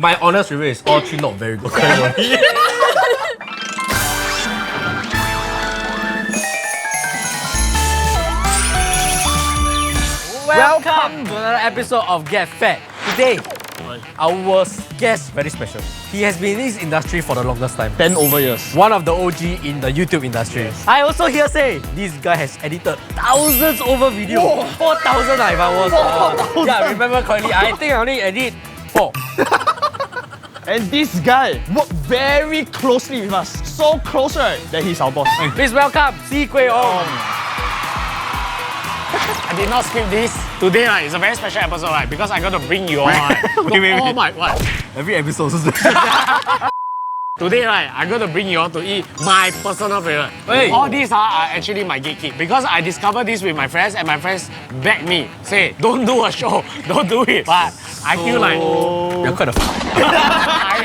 My honest review is all three not very good. Welcome to another episode of Get Fat. Today, our guest very special. He has been in this industry for the longest time. 10 over years. One of the OG in the YouTube industry. Yes. I also hear say this guy has edited thousands over video. 4,000 if I was. Yeah, I remember correctly. I think I only edit 4. And this guy worked very closely with us. So close, right, that he's our boss. Please welcome Keisuke. I did not script this. Today, right, it's a very special episode, right? Because I got to bring you all, right? Oh my, what? Every episode is Today, right, I got to bring you all to eat my personal favorite. Hey. All these are actually my gatekeep because I discovered this with my friends and my friends begged me, say, don't do a show, don't do it. But I feel like you're kind of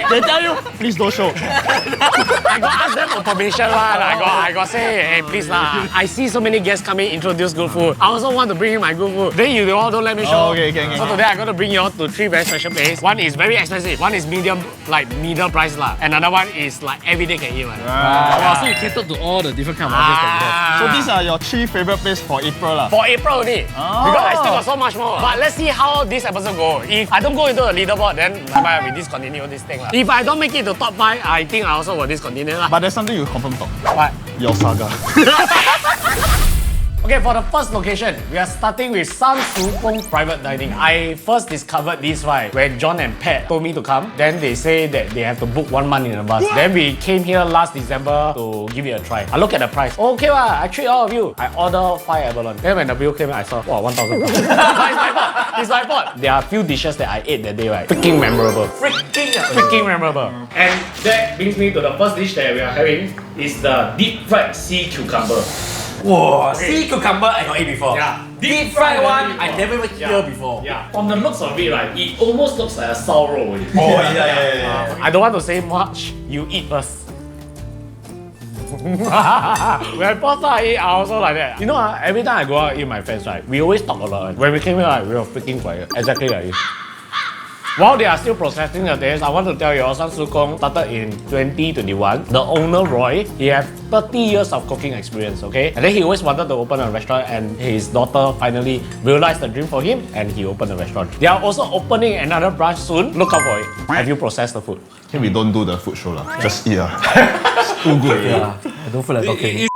They tell you, please don't show. I got ask them for permission lah. I got say, hey, please lah. I see so many guests coming introduce good food. I also want to bring in my good food. Then you all don't let me show. Okay. So today I got to bring you all to 3 very special places. One is very expensive. One is medium, like middle price lah. Another one is like everyday can eat one. wow, so you catered to all the different kind of audience that we have. So these are your 3 favorite places for April lah. For April only. Because I still got so much more. But let's see how this episode go. If I don't go into the leaderboard, then we discontinue this thing lah. If I don't make it to top 5, I think I also will discontinue lah. But there's something you confirm talk. What? Your saga. Okay, for the first location, we are starting with Shu Gong Private Dining. I first discovered this right when John and Peck told me to come. Then they say that they have to book 1 month in advance. Then we came here last December to give it a try. I look at the price. Okay, I treat all of you. I order 5 abalone. Then when the bill came, I saw, wow, 1,000. It's my fault. It's my fault. There are a few dishes that I ate that day, right? Freaking memorable. Freaking memorable. And that brings me to the first dish that we are having is the deep fried sea cucumber. Whoa, sea cucumber I got eat before. Yeah. Deep fried one I never even hear before. Yeah. From the looks of it, right, it almost looks like a sour roll. Oh yeah. I don't want to say much. You eat first. When I first started eat, I also like that. You know, every time I go out eat with my friends, right, we always talk a lot. When we came here, right, we were freaking quiet. Exactly like this. While they are still processing the taste, I want to tell you all, Shu Gong started in 2021. The owner, Roy, he has 30 years of cooking experience, okay? And then he always wanted to open a restaurant and his daughter finally realized the dream for him and he opened a restaurant. They are also opening another branch soon. Look out for it. Have you processed the food? Can we don't do the food show lah? Just eat lah. Too good. Yeah. I don't feel like talking.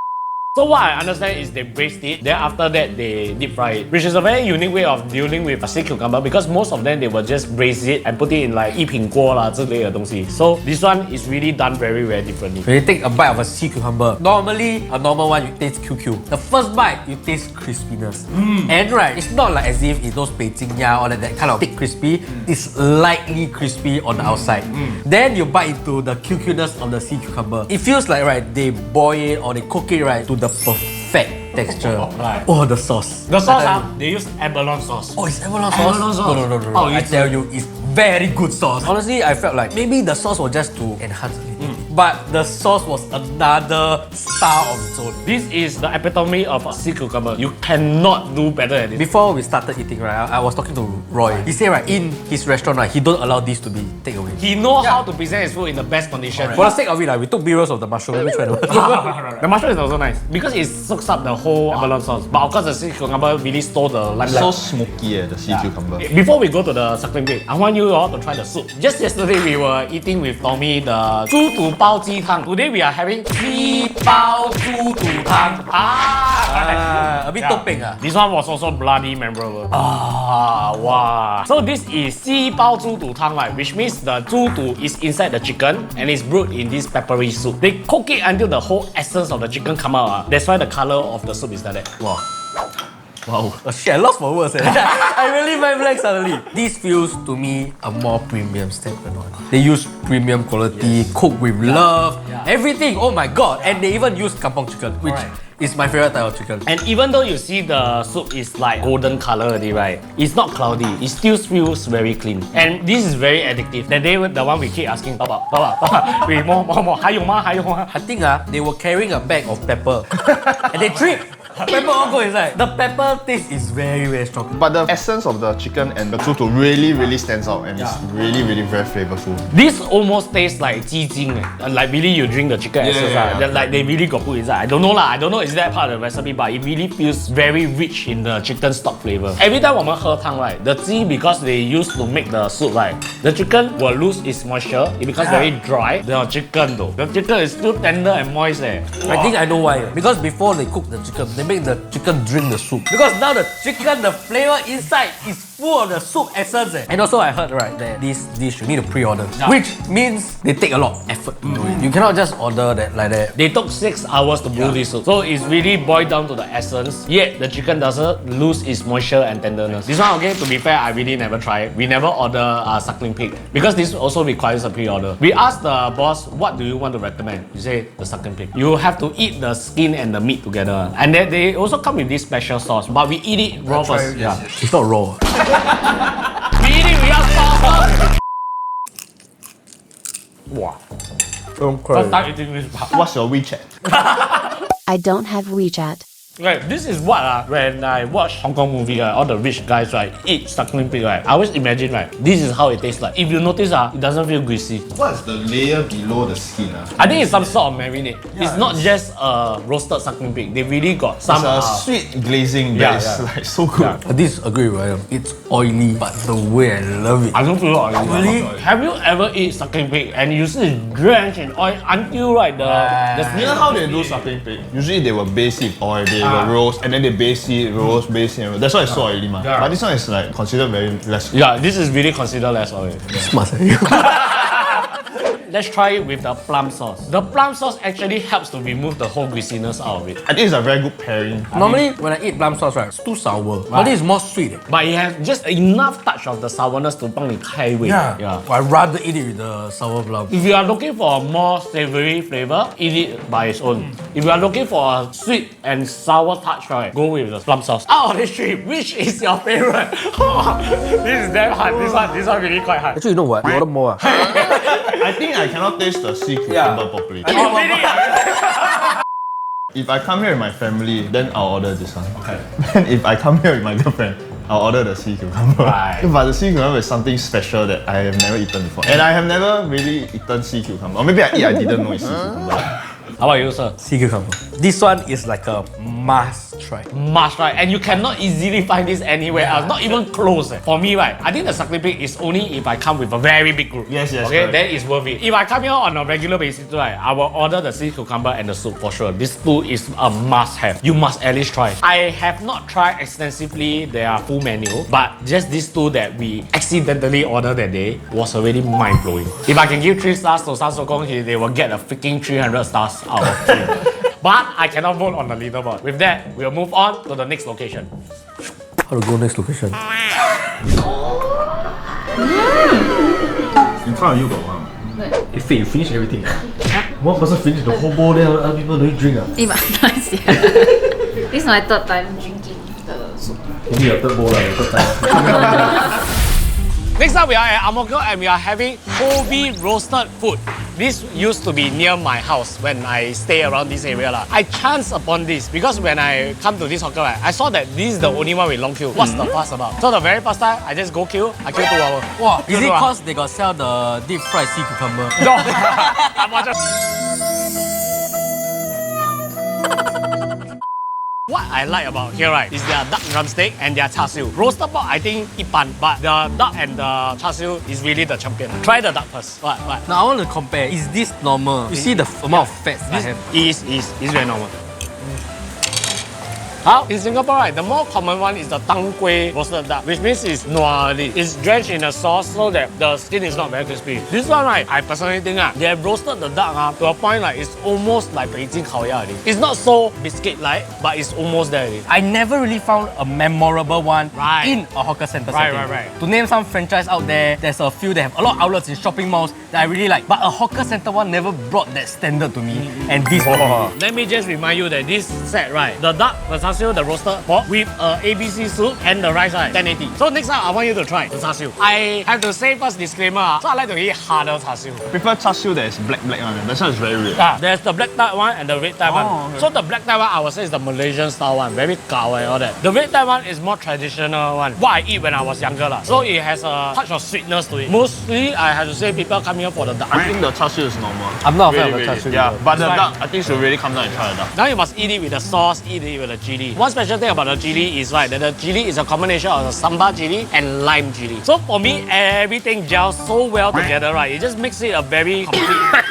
So what I understand is they braised it, then after that they deep fry it, which is a very unique way of dealing with a sea cucumber because most of them they will just braise it and put it in like 一品锅啦之类的东西. So this one is really done very differently. When you take a bite of a sea cucumber, normally a normal one you taste QQ. The first bite you taste crispiness. And right, it's not like as if it's those Beijing ya or like that kind of thick crispy. It's lightly crispy on the outside. Then you bite into the QQ-ness of the sea cucumber. It feels like right, they boil it or they cook it right to the perfect texture. Right. Oh, the sauce. The sauce, they use abalone sauce. Oh, it's abalone sauce? Abalone sauce. No. Oh, I tell you, it's very good sauce. Honestly, I felt like maybe the sauce was just to enhance it. But the sauce was another star of its own. This is the epitome of a sea cucumber. You cannot do better at this. Before we started eating, right, I was talking to Roy. He said, right, in his restaurant, right, he don't allow this to be takeaway. He knows how to present his food in the best condition. For the sake of it, like, we took B-rolls of the mushroom. Let me try The mushroom is also nice because it soaks up the whole abalone sauce. But of course, the sea cucumber really stole the limelight. So smoky the sea cucumber. Before we go to the suckling bit, I want you all to try the soup. Just yesterday, we were eating with Tommy the 猪肚包鸡汤. Today we are having 鸡包猪肚汤. A bit topping. This one was also bloody memorable. Wow. So this is 鸡包猪肚汤, right? Which means the 猪肚 is inside the chicken and it's brewed in this peppery soup. They cook it until the whole essence of the chicken come out. That's why the color of the soup is like that. Wow. Wow. Oh, shit, I lost for words. I really went blank suddenly. This feels to me a more premium steak than one. They use premium quality, cooked with love, everything. Oh my god. And they even use kampong chicken, which is my favorite type of chicken. And even though you see the soup is like golden color already, right? It's not cloudy. It still feels very clean. And this is very addictive. That day, the one we keep asking, Baba, wait, more. 还有吗? I think they were carrying a bag of pepper and they tripped. Pepper all go inside. The pepper taste is very, very strong. But the essence of the chicken and the tutu really stands out, and it's really very flavorful. This almost tastes like jijing, like really you drink the chicken essence, that like they really got put inside. I don't know lah. I don't know is that part of the recipe, but it really feels very rich in the chicken stock flavor. Every time 我们喝汤 right, the 鸡 because they used to make the soup right, the chicken will lose its moisture. It becomes very dry. The chicken though, the chicken is still tender and moist. I think I know why. Because before they cook the chicken, they make the chicken drink the soup. Because now the chicken, the flavor inside is full of the soup essence. And also I heard right that this dish you need to pre-order, which means they take a lot of effort to do it. You cannot just order that like that. They took 6 hours to brew this soup, so it's really boiled down to the essence. Yet the chicken doesn't lose its moisture and tenderness. This one, okay, to be fair, I really never try it. We never order suckling pig because this also requires a pre-order. We asked the boss, what do you want to recommend? You say the suckling pig. You have to eat the skin and the meat together, and then they also come with this special sauce. But we eat it raw first. Yeah, it's not raw. We eat it without sauce. Wow. First time eating this. What's your WeChat? I don't have WeChat. Right, this is what when I watch Hong Kong movie, all the rich guys eat suckling pig, right? I always imagine this is how it tastes like. If you notice it doesn't feel greasy. What's the layer below the skin? I think it's some sort of marinade. It's not just roasted suckling pig. They really got some sweet glazing that is like so good. I disagree with Ryan. It's oily, but the way I love it. I don't feel oily. Really? Have you ever eaten suckling pig and you see it drenched in oil until the You know how they do suckling pig? Usually they will base it with oil, they will roast, and then they base it, roast, base it. That's why it's so oily, man. But this one is like considered very less. Yeah, this is really considered less oily. Smart. Let's try it with the plum sauce. The plum sauce actually helps to remove the whole greasiness out of it. I think it's a very good pairing. Normally, when I eat plum sauce, right, it's too sour. But this is more sweet. But it has just enough touch of the sourness to 帮你开胃. Yeah. I'd rather eat it with the sour plum. If you are looking for a more savory flavor, eat it by its own. If you are looking for a sweet and sour touch, right, go with the plum sauce. Out of these three, which is your favorite? This is damn hard. This one really quite hard. Actually, you know what? You order more. I think I cannot taste the sea cucumber properly. If I come here with my family, then I'll order this one. Okay. If I come here with my girlfriend, I'll order the sea cucumber. Right. But the sea cucumber is something special that I have never eaten before. And I have never really eaten sea cucumber. Or maybe I didn't know it's sea cucumber. How about you, sir? Sea cucumber. This one is like a must try. Must try, and you cannot easily find this anywhere else, not even close. For me, right, I think the suckling pig is only if I come with a very big group. Yes, Okay, correct. then it's worth it. If I come here on a regular basis, right, I will order the sea cucumber and the soup for sure. This two is a must-have. You must at least try. I have not tried extensively their full menu, but just these two that we accidentally ordered that day was already mind-blowing. If I can give 3 stars to San叔公, they will get a freaking 300 stars out of 3. But I cannot vote on the leaderboard. With that, we'll move on to the next location. How to go next location? In front of you got one. If you finish everything. One person finish the whole bowl, then other people don't drink. Eh, but nice. This is my 3rd time drinking the soup. Maybe your third bowl, your third time. Next up, we are at Ang Mo Kio and we are having Kobe roasted food. This used to be near my house when I stay around this area. I chanced upon this because when I come to this hawker, I saw that this is the only one with long queue. What's the fuss about? So the very first time, I just go queue, I queue 2 hours. Wow, is it because they got sell the deep fried sea cucumber? No, I'm watching. What I like about here, right, is their duck drumstick and their char siu. Roasted pork, I think 一般, but the duck and the char siu is really the champion. Try the duck first. What? Now I want to compare. Is this normal? You see the amount of fats I have? Is very normal. How? In Singapore, right, the more common one is the tang kueh roasted duck, which means it's noali. It's drenched in a sauce so that the skin is not very crispy. This one, right, I personally think they have roasted the duck to a point like it's almost like Beijing Kaoya already. It's not so biscuit-like, but it's almost there already. I never really found a memorable one Right. in a hawker center setting. Right. To name some franchise out there, there's a few that have a lot of outlets in shopping malls that I really like. But a hawker center one never brought that standard to me. And this one. Let me just remind you that this set, right, the duck, the char char siu, the roasted pork with ABC soup and the rice, right? 1080. So next time I want you to try the char siu. I have to say first disclaimer. So I like to eat harder char siu. Prefer char siu that is black one. That one is very red. Yeah, there's the black type one and the red type one. okay. So the black type one I would say is the Malaysian style one, very gao and all that. The red type one is more traditional one. What I eat when I was younger lah. So it has a touch of sweetness to it. Mostly I have to say people come here for the duck. I think the char siu is normal. I'm not a fan of Really, the char really. siu. Yeah, but the It's duck, I think should really come down and try the duck. Now you must eat it with the sauce, eat it with the chili. One special thing about the chili is right that the chili is a combination of the sambal chili and lime chili. So for me, everything gels so well together, right? It just makes it a very complete.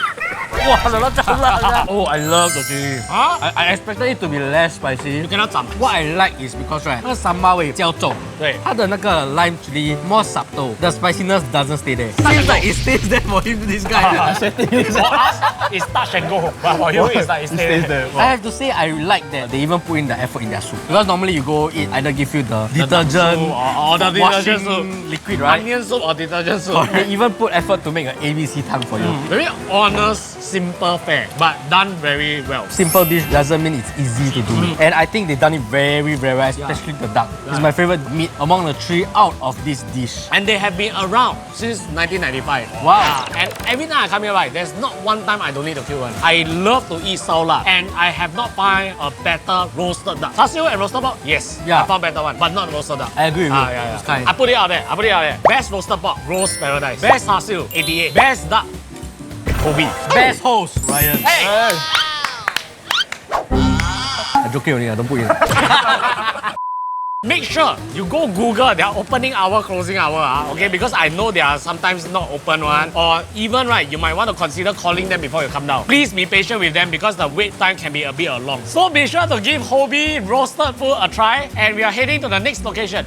Oh, I love the chili. Huh? I expected it to be less spicy. You cannot jump. What I like is because right, 那个 sambal 味较重，对它的那个 lime chili more subtle. The spiciness doesn't stay there. Seems like it stays there for him, this guy. For us, it's touch and go. But for you, it's like it stays there. I have to say I like that they even put in the effort in their soup. Because normally you go eat, either give you the detergent or the washing detergent soup. liquid, right? Onion soup or detergent soup. Or they even put effort to make an ABC tang for you. Very honest, simple fare, but done very well. Simple dish doesn't mean it's easy to do. And I think they've done it very, very well, especially the duck. It's my favorite meat among the three out of this dish. And they have been around since 1995. Wow. And every time I come here, right, there's not one time I don't need to kill one. I love to eat sao la, and I have not found a better roasted duck. Char siu and roasted pork, yes, Yeah. I found better one, but not roasted duck. I agree with you. Yeah. It's kind. I put it out there. Best roasted pork, roast paradise. Best char siu, 88. Best duck, Kobe. Best host, Ryan. Hey. I'm joking only, I don't put in. Make sure you go Google their opening hour, closing hour, okay? Because I know they are sometimes not open one, or even right, you might want to consider calling them before you come down. Please be patient with them because the wait time can be a bit long. So be sure to give Hobie roasted food a try, and we are heading to the next location.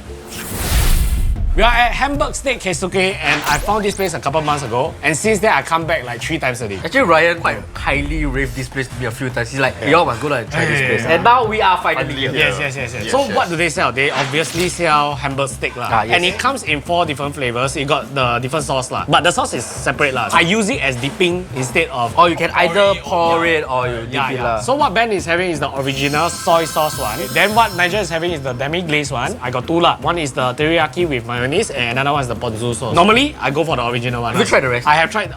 We are at Hamburg Steak Keisuke, and I found this place a couple months ago, and since then I come back like 3 times a day. Actually, Ryan quite highly raved this place to me a few times. He's like, y'all must go and try this place. And now we are finally here. Yes. So what do they sell? They obviously sell Hamburg steak lah. Yes. And it comes in 4 different flavors. It got the different sauce lah. But the sauce is separate lah. I use it as dipping instead of... Or you can either pour it or you dip it lah. So what Ben is having is the original soy sauce one. Then what Nigel is having is the demi-glaze one. I got 2 lah. One is the teriyaki with mayonnaise and another one is the ponzu sauce. Normally, I go for the original one. Have you tried the rest? I have tried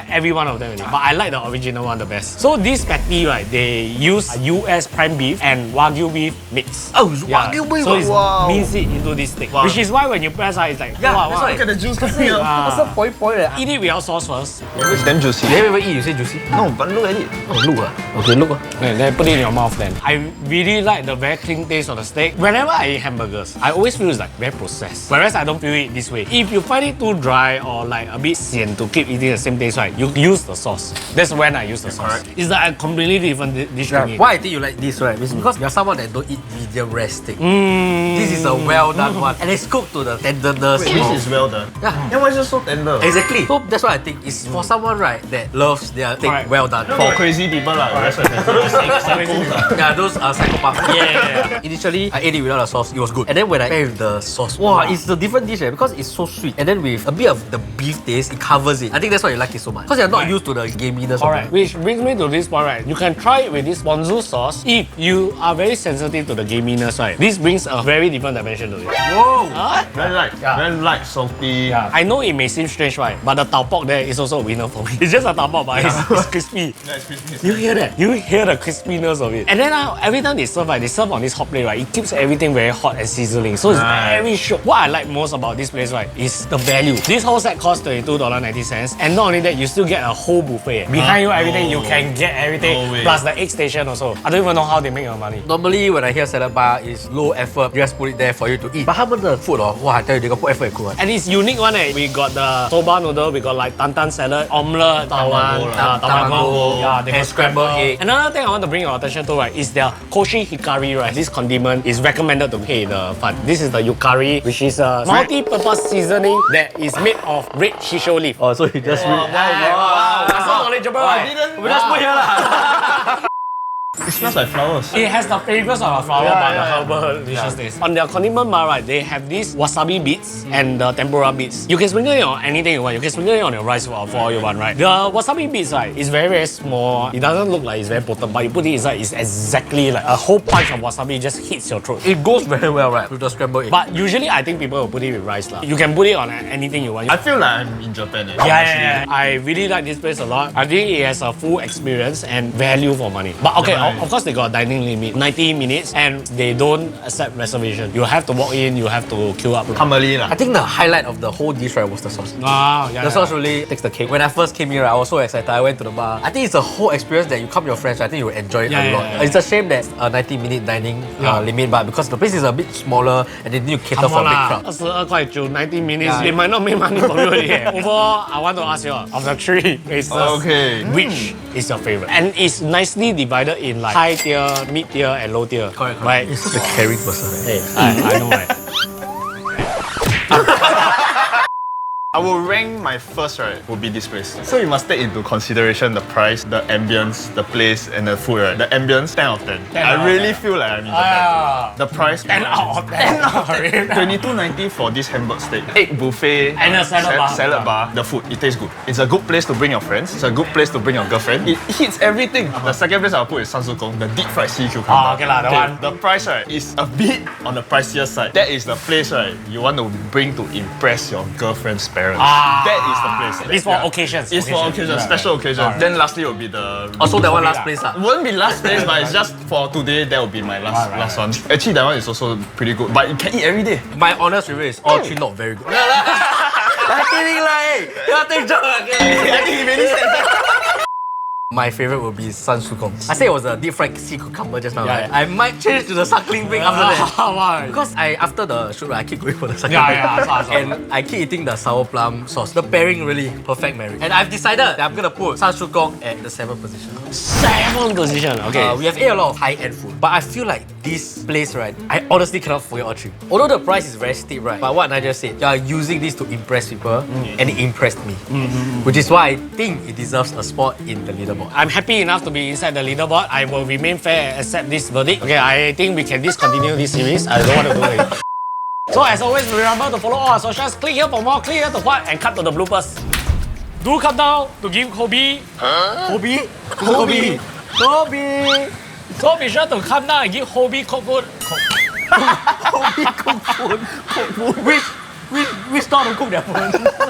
every one of them already. But I like the original one the best. So this patty, right, they use US prime beef and Wagyu beef mix. Oh, it's Wagyu beef. So it's Wow. mince it into this steak. Which is why when you press it's like, Yeah, wow, that's wow. why. Look at the juice coming out. It's a point leh. Eat it without sauce first. It's damn juicy. You haven't even eat, you say juicy? No, but look at it. Oh, look Okay, look Okay, then put it in your mouth then. I really like the very clean taste of the steak. Whenever I eat hamburgers, I always feel it's like very processed. Whereas I don't feel it this way. If you find it too dry or like a bit sian to keep eating the same taste, right, you use the sauce. That's when I use the sauce. It's like a completely different dish to me. Why I think you like this, right? It's because you're someone that don't eat medium rare steak. This is a well done one. And it's cooked to the tenderness. Wait, this is well done. Yeah. Then why is it so tender? Exactly. So that's what I think. It's for someone, right, that loves their steak Correct. well done. For crazy people lah. That's what Yeah, those are psychopaths. Yeah. Initially, I ate it without the sauce. It was good. And then when I pair with the sauce, wow, it's a different dish because it's so sweet. And then with a bit of the beef taste, it covers it. I think that's why you like it so much. Because you're not used to the gaminess Alright, of it. which brings me to this point, right? You can try it with this ponzu sauce if you are very sensitive to the gaminess, right? This brings a very different dimension to it. Whoa! Very light, salty. Yeah. I know it may seem strange, right? But the tau pork there is also a winner for me. It's just a tau pork, but it's crispy. Yeah, it's crispy. You hear that? You hear the crispiness of it. And then every time they serve, right, they serve on this hot plate, right? It keeps everything very hot and sizzling. So it's very shook. What I like most about this place, right, is the value. This whole set costs $22.90. And not only that, you still get a whole buffet. Behind you, everything, you can get everything. No way. Plus the egg station also. I don't even know how they make your money. Normally, when I hear salad bar, it's low effort. You just put it there for you to eat. But how about the food? Wow, I tell you, they got put effort in cook. And it's unique one. We got the soba noodle, we got like tantan salad, omelette, tamago, yeah, they got and scrambled egg. Another thing I want to bring your attention to, right, is their koshi hikari rice. This condiment is recommended to pay the fun. This is the yukari, which is a multi-purpose seasoning that is made of red shisho leaf. Oh, so you just Wow. That's so knowledgeable, right? We just put here lah. It smells like flowers. It has the fragrance of a flower, Yeah, but yeah, the herbal deliciousness. On their condiment bar, right, they have these wasabi bits and the tempura bits. You can sprinkle it on anything you want. You can sprinkle it on your rice for all you want, right? The wasabi bits, right, is very, very small. It doesn't look like it's very potent, but you put it inside, it's exactly like a whole punch of wasabi just hits your throat. It goes very well, right, with the scrambled egg. But usually, I think people will put it with rice. You can put it on anything you want. I feel like I'm in Japan. Yeah. I really like this place a lot. I think it has a full experience and value for money. But okay, of course they got a dining limit, 90 minutes, and they don't accept reservation. You have to walk in, you have to queue up. I think the highlight of the whole dish, right, was the sauce. The sauce really takes the cake. When I first came here, I was so excited. I went to the bar. I think it's a whole experience that you come with your friends. I think you will enjoy it a lot. It's a shame that a 90-minute dining limit, but because the place is a bit smaller and they need to cater for a big crowd. 22块就 90 minutes. They might not make money from you here. Overall, I want to ask you, of the 3 places, which is your favorite? And it's nicely divided in like high tier, mid tier, and low tier. Correct. Right? You're such a caring person. Hey, I know, right? I will rank my first, right, would be this place. So you must take into consideration the price, the ambience, the place, and the food, right? The ambience, 10 out of 10. I really feel like I'm in Japan. The price, 10 out of 10. 22.90 for this Hamburg steak, egg buffet, And a salad bar. salad bar. The food, it tastes good. It's a good place to bring your friends. It's a good place to bring your girlfriend. It hits everything. The second place I'll put is San Su Gong, the deep fried sea cucumber. Okay lah, that one. The price, right, is a bit on the pricier side. That is the place, right, you want to bring to impress your girlfriend's parents. That is the place. It's for occasions. It's for occasions, special occasions. Then lastly will be the... Also, that one last place. It won't be last place, but it's just for today, that will be my last one. Actually, that one is also pretty good, but you can eat every day. My honest review is all 3 not very good. I'm kidding, like, you're taking joke. I think he really said that. My favorite will be San Su Gong. I said it was a deep fried sea cucumber just now, right? I might change to the suckling pig after that. Why? Because after the shoot, I keep going for the suckling pig. I saw. And I keep eating the sour plum sauce. The pairing really perfect marriage. And I've decided that I'm gonna put San Su Gong at the 7th position. 7th position, okay. We have ate a lot of high-end food, but I feel like this place, right, I honestly cannot forget all 3. Although the price is very steep, right, but what Nigel said, you are using this to impress people, and it impressed me. Which is why I think it deserves a spot in the leaderboard. I'm happy enough to be inside the leaderboard. I will remain fair and accept this verdict. Okay, I think we can discontinue this series. I don't want to do it. So as always, remember to follow all our socials. Click here for more, click here to what, and cut to the bloopers. Do come down to give Kobe. Kobe? Kobe. So be sure to come down and give Kobe cook food. Kobe cook food. Which store to cook their food?